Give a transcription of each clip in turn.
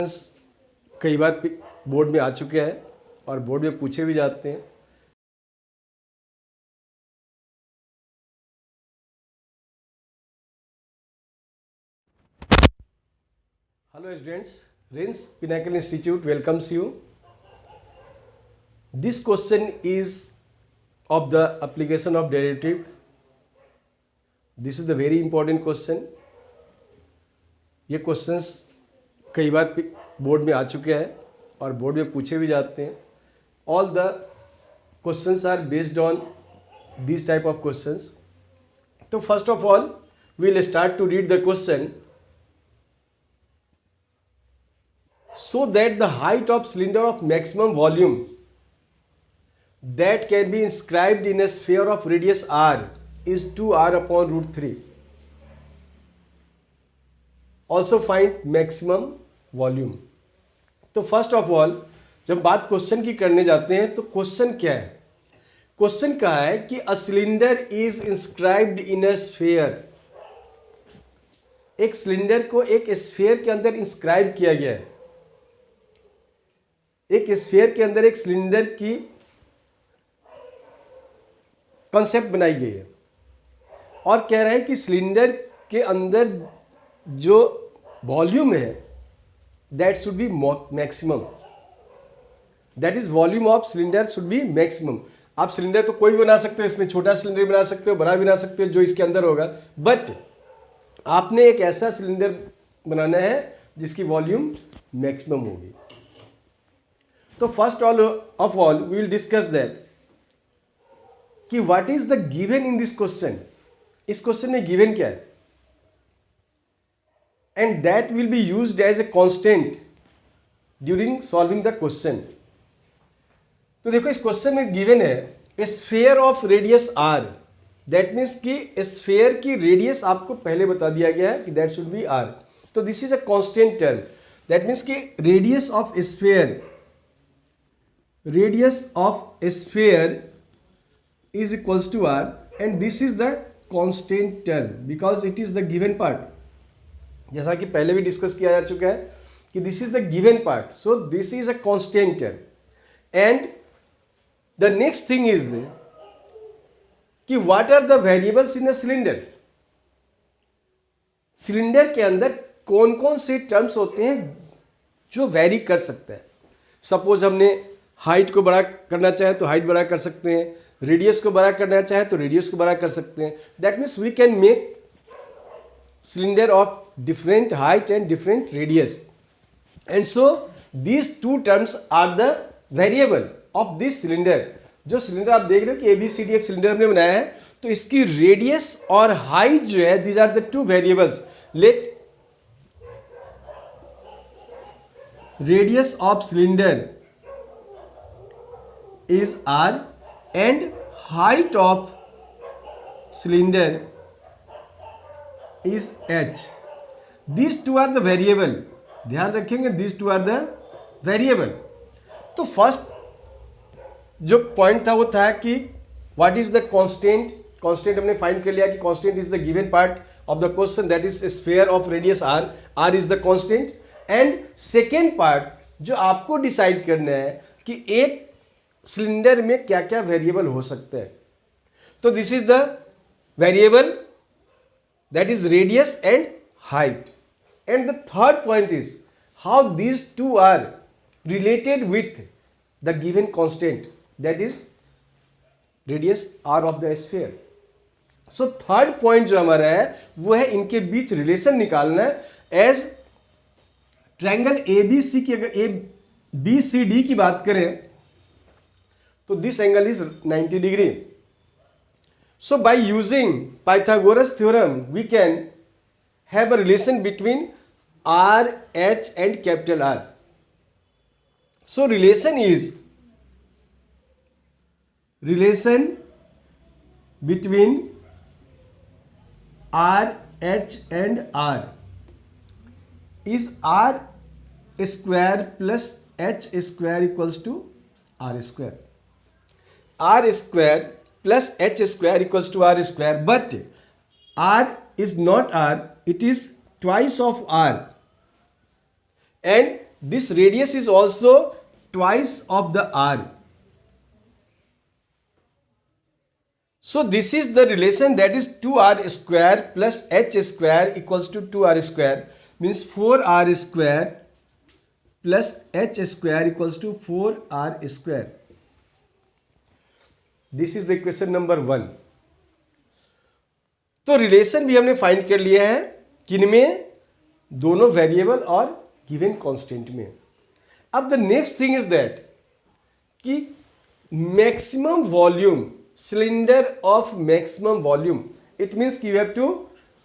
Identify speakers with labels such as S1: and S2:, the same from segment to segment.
S1: कई बार बोर्ड में आ चुके हैं और बोर्ड में पूछे भी जाते हैं। Hello students, RINS Pinnacle Institute welcomes you. This question is of the application of derivative. This is the very important question. ये क्वेश्चंस कई बार बोर्ड में आ चुके हैं और बोर्ड में पूछे भी जाते हैं. All the questions are based on these type of questions. So first of all, we will start to read the question. So that the height of cylinder of maximum volume that can be inscribed in a sphere of radius r is 2r upon root 3. Also find maximum volume. तो first of all जब बात question की करने जाते हैं तो question क्या है? क्वेश्चन क्या है कि a cylinder is inscribed in a sphere. एक सिलेंडर को एक स्फीयर के अंदर इंस्क्राइब किया गया है. एक स्फीयर के अंदर एक सिलेंडर की कॉन्सेप्ट बनाई गई है और कह रहा है कि सिलेंडर के अंदर जो वॉल्यूम है that should B maximum. That is volume of cylinder should be maximum. आप सिलेंडर तो कोई भी बना सकते हो, इसमें छोटा सिलेंडर बना सकते हो, बड़ा भी बना सकते हो जो इसके अंदर होगा, बट आपने एक ऐसा सिलेंडर बनाना है जिसकी वॉल्यूम मैक्सिमम होगी. तो first of all we will discuss that कि what is the given in this question. इस क्वेश्चन में गिवन क्या है and that will be used as a constant during solving the question. तो देखो इस क्वेश्चन में गिवन है sphere of radius R. That means कि स्फीयर की रेडियस आपको पहले बता दिया गया है कि दैट शुड बी आर. तो this is a constant term. That means कि radius of sphere is equals to r and this is the constant term because it is the given part. जैसा कि पहले भी डिस्कस किया जा चुका है कि this is the given part, so this is a constant term. And the next thing is कि what are the variables in a cylinder. Cylinder के अंदर कौन कौन से टर्म्स होते हैं जो वेरी कर सकता है. सपोज हमने हाइट को बड़ा करना चाहे तो हाइट बड़ा कर सकते हैं, रेडियस को बड़ा करना चाहे तो रेडियस को बड़ा कर सकते हैं. That means we can make cylinder of different height and different radius. And so these two terms are the variable of this cylinder. जो सिलेंडर आप देख रहे हो कि ABCD एक सिलेंडर हमने बनाया है, तो इसकी रेडियस और हाइट जो है these are the two variables. Let radius of cylinder is r and height of cylinder is h. These two are the variable. ध्यान रखेंगे these two are the variable. तो फर्स्ट जो पॉइंट था वो था कि what is the constant. Constant हमने find कर लिया कि constant is the given part of the question, that is sphere of radius r. r is the constant. And second part जो आपको डिसाइड करना है कि एक सिलेंडर में क्या क्या वेरिएबल हो सकते हैं. तो this is the variable that is radius and height. And the third point is how these two are related with the given constant that is radius R of the sphere. So third point जो हमारा है वो है इनके बीच relation निकालना है. As triangle ABC की अगर ABCD की बात करें तो this angle is 90 degree. So by using Pythagoras theorem we can have a relation between R, H and capital R. So relation between R, H and R is R square plus H square equals to R square. R square plus H square equals to R square, but R is not R, it is twice of R. and this radius is also twice of the r. So this is the relation, that is 2r square plus h square equals to 2r square, means 4r square plus h square equals to 4r square. This is the equation number 1. तो relation भी हमने find कर लिया है, किनमें? दोनों variable और given constant में. अब the next thing is that कि maximum volume, cylinder of maximum volume, it means you have to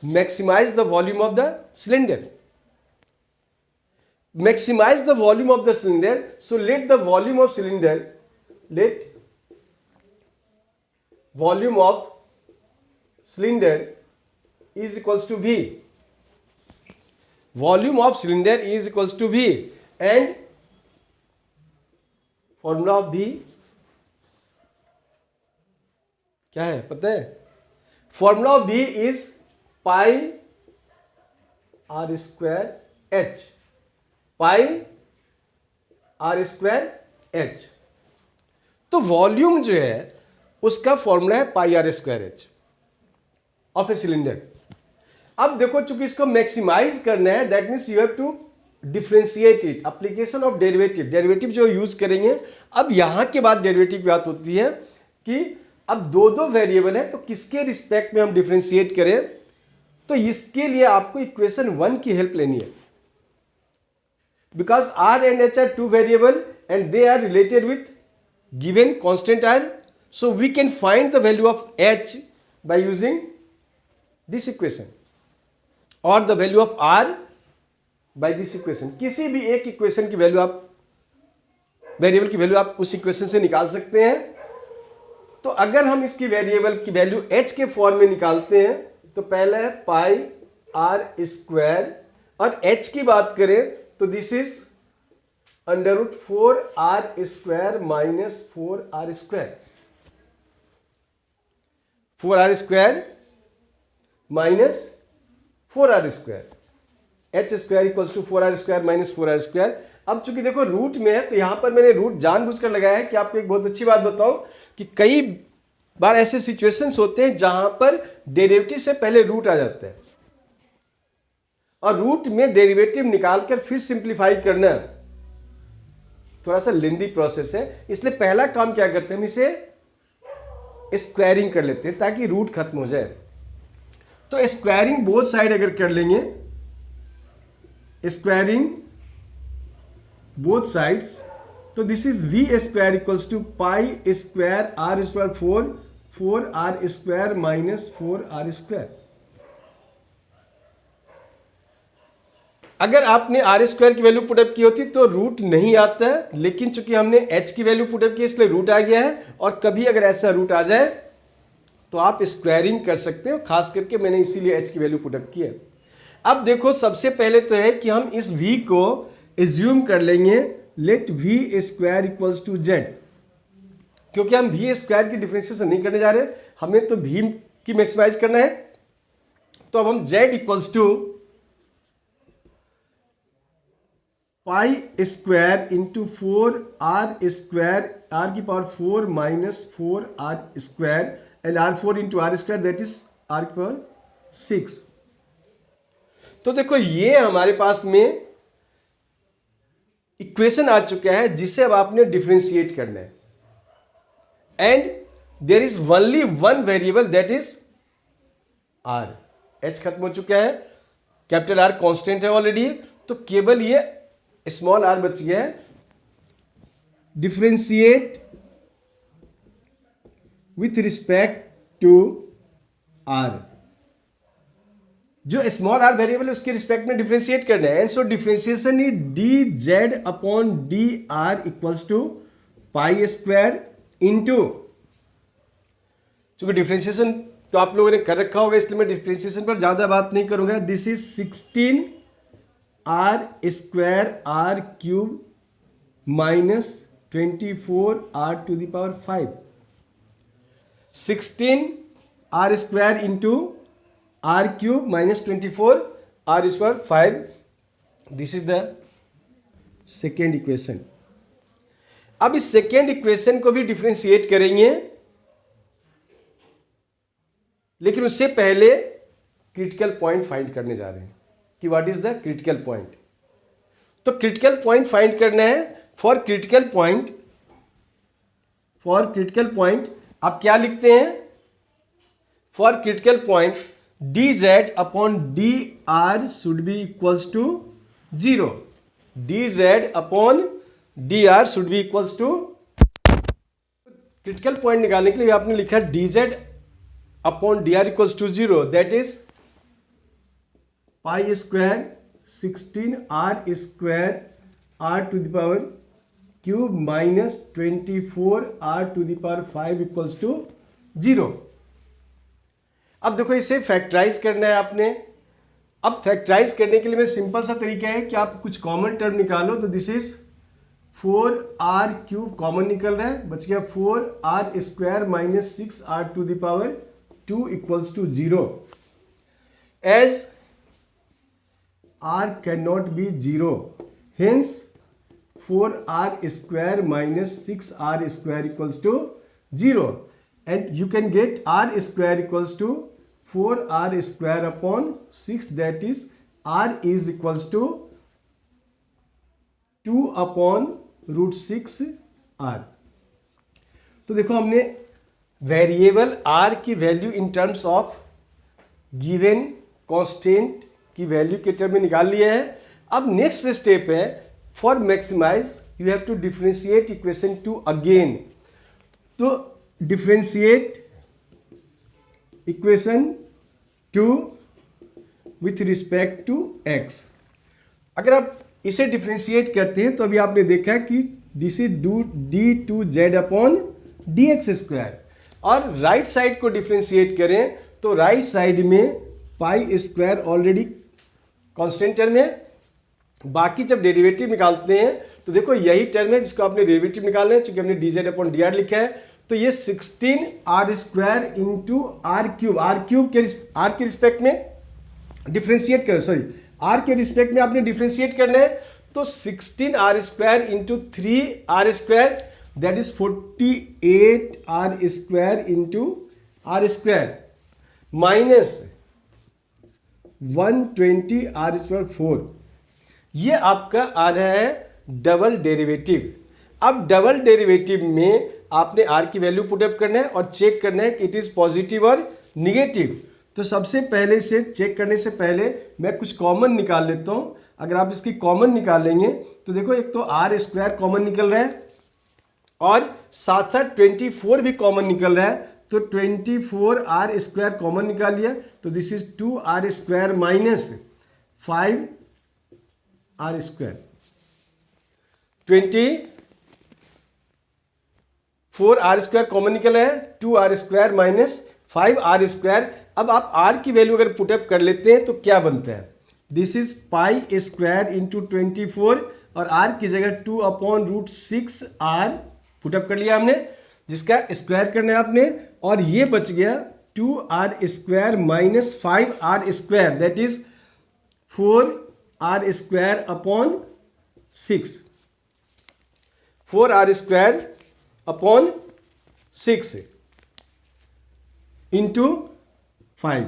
S1: maximise the volume of the cylinder. Maximise the volume of the cylinder. So let the volume of cylinder, let volume of cylinder is equals to V. Volume of cylinder is equals to V, and formula of V क्या है पता है? Formula of V is pi r square h. pi r square h. तो volume जो है उसका formula है pi R square H of a cylinder. अब देखो, चूंकि इसको मैक्सिमाइज करना है, that means you have to differentiate it. Application of derivative, derivative जो यूज करेंगे. अब यहां के बाद डेरिवेटिव की बात होती है कि अब दो वेरिएबल है, तो किसके रिस्पेक्ट में हम डिफरेंशिएट करें. तो इसके लिए आपको इक्वेशन 1 की हेल्प लेनी है, because R and H are two variable and they are related with given constant R. So we can find the value of h by using this equation, or the value of r by this equation. किसी भी एक equation की value आप, variable की value आप उस equation से निकाल सकते हैं. तो अगर हम इसकी वेरिएबल की वैल्यू h के फॉर्म में निकालते हैं, तो पहला है पाई आर स्क्वायर, और h की बात करें तो this is under root 4r square minus 4r square. 4r square minus 4r square, h square equals to 4r square minus 4r square. अब चूंकि देखो रूट में है, तो यहां पर मैंने रूट जानबूझकर लगाया है कि आपको एक बहुत अच्छी बात बताऊं कि कई बार ऐसे सिचुएशंस होते हैं जहां पर डेरिवेटिव से पहले रूट आ जाता है, और रूट में डेरिवेटिव निकालकर फिर सिंप्लीफाई करना थोड़ा सा लेंदी प्रोसेस है. इसलिए पहला काम क्या करते हैं, हम इसे स्क्वायरिंग कर लेते हैं ताकि रूट खत्म हो जाए. तो स्क्वायरिंग बोथ साइड अगर कर लेंगे, स्क्वायरिंग बोथ साइड्स, तो this is V square equals to pi square R square 4r square minus 4r square. अगर आपने आर स्क्वायर की वैल्यू पुटअप की होती तो रूट नहीं आता है, लेकिन चूंकि हमने एच की वैल्यू पुटअप की इसलिए रूट आ गया है. और कभी अगर ऐसा रूट आ जाए तो आप स्क्वायरिंग कर सकते हो, खास करके मैंने इसीलिए एच की वैल्यू पुटअप की है. अब देखो, सबसे पहले तो है कि हम इस v को एज्यूम कर लेंगे, let v square equals to Z, क्योंकि हम v स्क्वायर की डिफरेंशिएशन नहीं करने जा रहे, हमें तो v की मैक्सिमाइज करना है. तो अब हम z equals to pi square into 4r square, r की power 4 minus 4r square, and r4 into r square, that is r की पावर 6. तो देखो, ये हमारे पास में इक्वेशन आ चुका है जिसे अब आपने डिफरेंशिएट करना है. And there is only one variable, that is r. h खत्म हो चुका है, कैपिटल R कांस्टेंट है ऑलरेडी, तो केवल ये स्मॉल r बच गया है. Differentiate with respect to r, जो स्मॉल r वेरिएबल है उसके रिस्पेक्ट में डिफरेंशिएट करना है. And so differentiation is D Z upon D R equals to pi square into, चूंकि डिफरेंशिएशन तो आप लोगों ने कर रखा होगा इसलिए मैं डिफरेंशिएशन पर ज्यादा बात नहीं करूंगा. This is 16 r square r cube minus 24 r to the power 5. 16 r square into r cube minus 24 r square 5. This is the second equation. अब इस सेकेंड इक्वेशन को भी डिफरेंशिएट करेंगे, लेकिन उससे पहले क्रिटिकल पॉइंट फाइंड करने जा रहे हैं कि what is the critical point. तो क्रिटिकल पॉइंट फाइंड करना है। फॉर क्रिटिकल पॉइंट आप क्या लिखते हैं? For critical point D Z upon D R should be equals to 0। D Z upon D R should be equals to, critical point निकालने के लिए आपने लिखा D Z upon D R equals to 0, that is pi square 16 R square R to the power cube minus 24 R to the power 5 equals to 0। अब देखो इसे factorise करना है आपने। अब फैक्टराइज करने के लिए मैं सिंपल सा तरीका है कि आप कुछ कॉमन टर्म निकालो। तो this is 4r cube common निकल रहा है, बच गया 4r square minus 6r to the power 2 equals to 0। As r cannot be 0, hence 4r square minus 6r square equals to 0, and you can get r square equals to 4r square upon 6, that is r is equals to 2 upon root 6r। तो देखो हमने variable r की value in terms of given constant की value के term में निकाल लिया है। अब नेक्स्ट स्टेप है for maximise you have to differentiate equation 2 again. तो differentiate equation 2 with respect to x। अगर आप इसे डिफरेंशिएट करते हैं तो अभी आपने देखा कि this is D two Z upon D X square, और राइट साइड को डिफरेंशिएट करें तो राइट साइड में pi square already constant term है। बाकी जब डेरिवेटिव निकालते हैं तो देखो यही टर्म है जिसको आपने डेरिवेटिव निकालना है, चूंकि हमने D Z upon D R लिखा है। तो ये 16 R square into R cube के रिस्पेक्ट में डिफ्रेंशिएट करें, सॉरी आर के रिस्पेक्ट में आपने डिफ्रेंशिएट करना है। तो 16 R square into 3 R square, that is 48 R square into R square minus 120 R square 4। ये आपका आ रहा है डबल डेरिवेटिव। अब डबल डेरिवेटिव में आपने आर की वैल्यू पुटअप करना है और चेक करना है कि इट इज पॉजिटिव और निगेटिव। तो सबसे पहले से चेक करने से पहले मैं कुछ कॉमन निकाल लेता हूं। अगर आप इसकी कॉमन निकालेंगे तो देखो एक तो आर स्क्वायर कॉमन निकल रहा है और साथ साथ 24 भी कॉमन निकल रहा है। तो 24 आर स्क्वायर कॉमन निकाल लिया, तो this is 2 R square minus 5 R square. 24 R square common निकला है, 2 R square minus 5 R square. अब आप आर की वैल्यू अगर पुटअप कर लेते हैं तो क्या बनता है? This is pi square into 24 और आर की जगह 2 अपॉन रूट 6 आर पुटअप कर लिया हमने, जिसका स्क्वायर करना है आपने, और ये बच गया 2 R square minus 5 R square, that is 4 R square upon 6, 4 R square upon 6 into 5,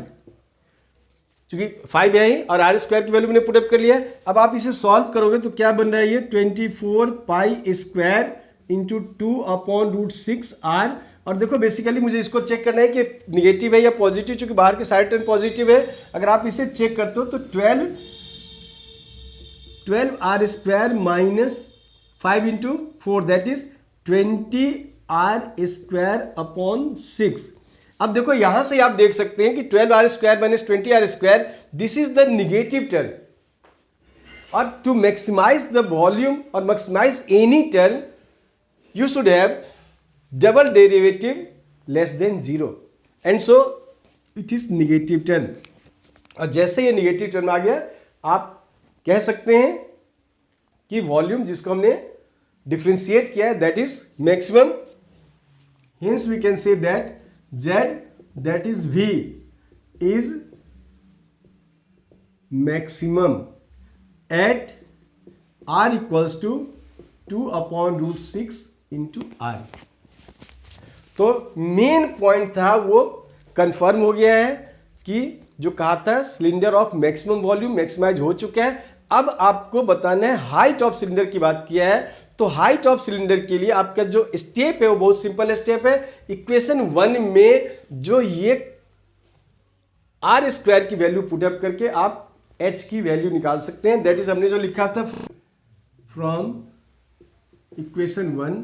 S1: चूंकि 5 है ही और आर स्क्वायर की वैल्यू मैंने पुटअप कर लिया। अब आप इसे सॉल्व करोगे तो क्या बन रहा है? ये 24 pi square into 2 upon root 6 R. और देखो बेसिकली मुझे इसको चेक करना है कि निगेटिव है या पॉजिटिव, चूंकि बाहर के सारे टर्म पॉजिटिव है। अगर आप इसे चेक करते हो तो 12 are square minus 5 into 4, that is 20 are square upon 6। अब देखो यहां से आप देख सकते हैं कि 12 are square minus 20 are square, this is the negative term. और टू मैक्सिमाइज द वॉल्यूम और maximise any term you should have double derivative less than 0, and so it is negative term। और जैसे ये नेगेटिव टर्म आ गया आप कह सकते हैं कि वॉल्यूम जिसको हमने डिफ्रेंशिएट किया है that is maximum. Hence we can say that Z, that is V, is maximum at R equals to 2/√6 into r. तो मेन पॉइंट था वो कंफर्म हो गया है कि जो कहा था cylinder of maximum volume maximise हो चुका है। अब आपको बताना है हाइट ऑफ सिलेंडर की बात किया है, तो हाइट ऑफ सिलेंडर के लिए आपका जो स्टेप है वो बहुत सिंपल स्टेप है। इक्वेशन 1 में जो ये आर स्क्वायर की वैल्यू पुटअप करके आप एच की वैल्यू निकाल सकते हैं। दैट इज हमने जो लिखा था from equation 1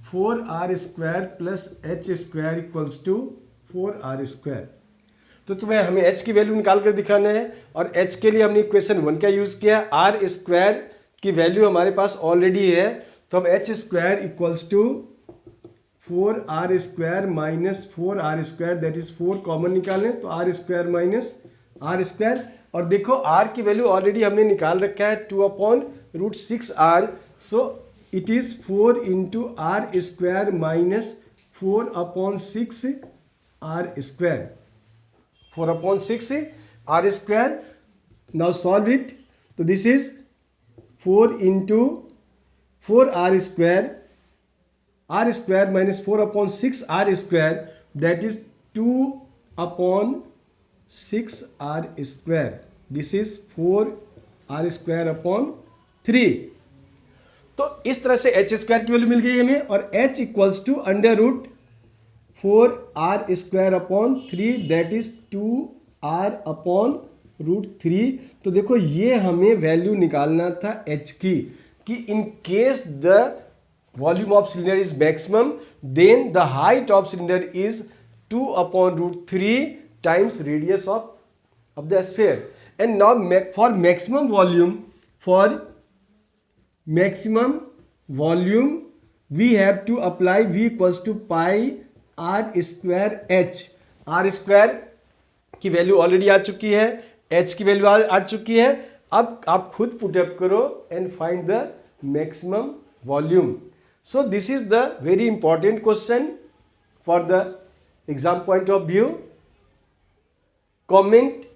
S1: 4r square plus h square equals to 4r square. तो तुम्हें हमें h की वैल्यू निकाल कर दिखाना है और h के लिए हमने इक्वेशन 1 का यूज किया। r स्क्वायर की वैल्यू हमारे पास ऑलरेडी है, तो हम h square equals to 4r square minus 4r square, that is 4 common निकालें तो r square minus r square. और देखो r की वैल्यू ऑलरेडी हमने निकाल रखा है 2/√6r, so it is 4 into r square minus 4/6 r square, 4/6 r square. Now solve it, तो this is 4 into 4r square, r square minus 4/6 r square, that is 2/6 r square. This is 4r square upon 3। तो इस तरह से H square की वैल्यू मिल गई हमें, और h equals to √4r square upon 3, that is 2r upon √3। तो देखो ये हमें वैल्यू निकालना था h की, कि in case the volume of cylinder is maximum then the height of cylinder is 2/√3 times radius of the sphere. And now for maximum volume, maximum volume we have to apply V equals to pi r square h। r square की value already आ चुकी है, h की value आ चुकी है। अब आप खुद put up करो and find the maximum volume. So this is the very important question for the exam point of view. Comment